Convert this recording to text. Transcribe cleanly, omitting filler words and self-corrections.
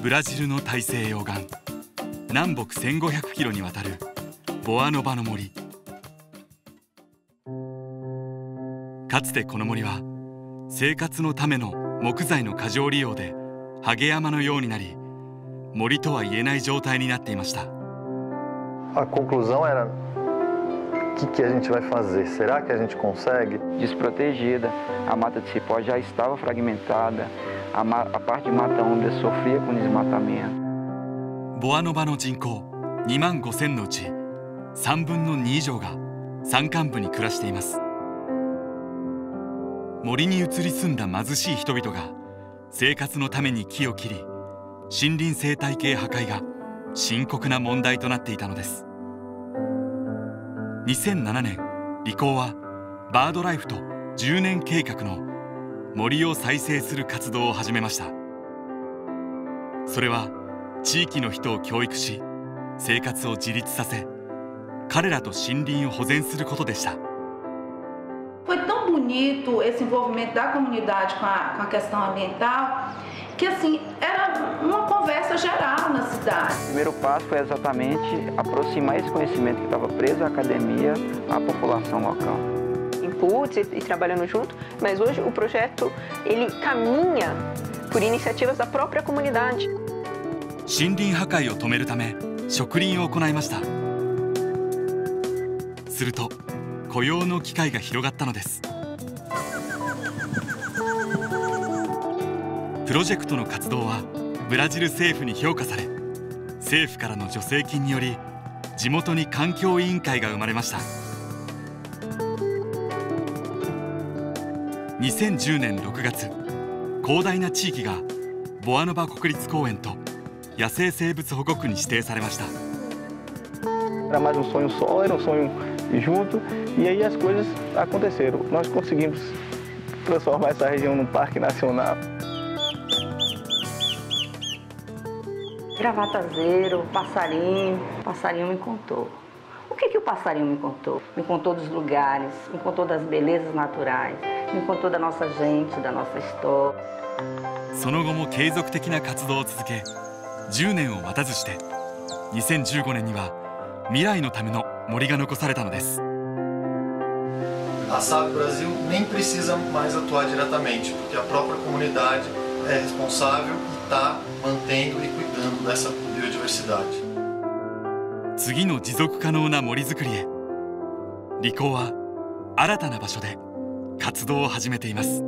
ブラジルの大西洋岸、南北1500キロにわたるボアノバの森。かつてこの森は生活のための木材の過剰利用でハゲ山のようになり、森とは言えない状態になっていました。A conclusão era: o que a gente vai fazer? Será que a gente consegue? Desprotegida, a mata de cipó já estava fragmentada, a parte de mata úmida sofria com desmatamento. ボアノバの人口2万5,000のうち3分の2以上が山間部に暮らしています。森に移り住んだ貧しい人々が生活のために木を切り、森林生態系破壊が深刻な問題となっていたのです。2007年、リコーはバードライフと10年計画の森を再生する活動を始めました。それは地域の人を教育し、生活を自立させ、彼らと森林を保全することでした。Foi tão bonito esse envolvimento da comunidade com a questão ambiental, que assim, era uma conversa geral na cidade. O primeiro passo foi exatamente aproximar esse conhecimento que estava preso à academia à população local. Inputs e trabalhando junto, mas hoje o projeto ele caminha por iniciativas da própria comunidade. 森林破壊を止めるため植林を行いました。すると雇用の機会が広がったのです。プロジェクトの活動はブラジル政府に評価され、政府からの助成金により地元に環境委員会が生まれました。2010年6月、広大な地域がボアノバ国立公園と野生生物保護区に指定されました。Era mais um sonho só, era um sonho junto, e aí as coisas aconteceram. Nós conseguimos transformar essa região num parque nacional. Gravatazeiro, passarinho me contou. O que o passarinho me contou? Me contou dos lugares, me contou das belezas naturais, me contou da nossa gente, da nossa história. その後も継続的な活動を続け、10年を待たずして2015年には未来のための森が残されたのです。A SAP Brasil nem precisa mais atuar diretamente, porque a própria comunidade é responsável e está mantendo e cuidando dessa biodiversidade. 次の持続可能な森づくりへ、リコーは新たな場所で活動を始めています。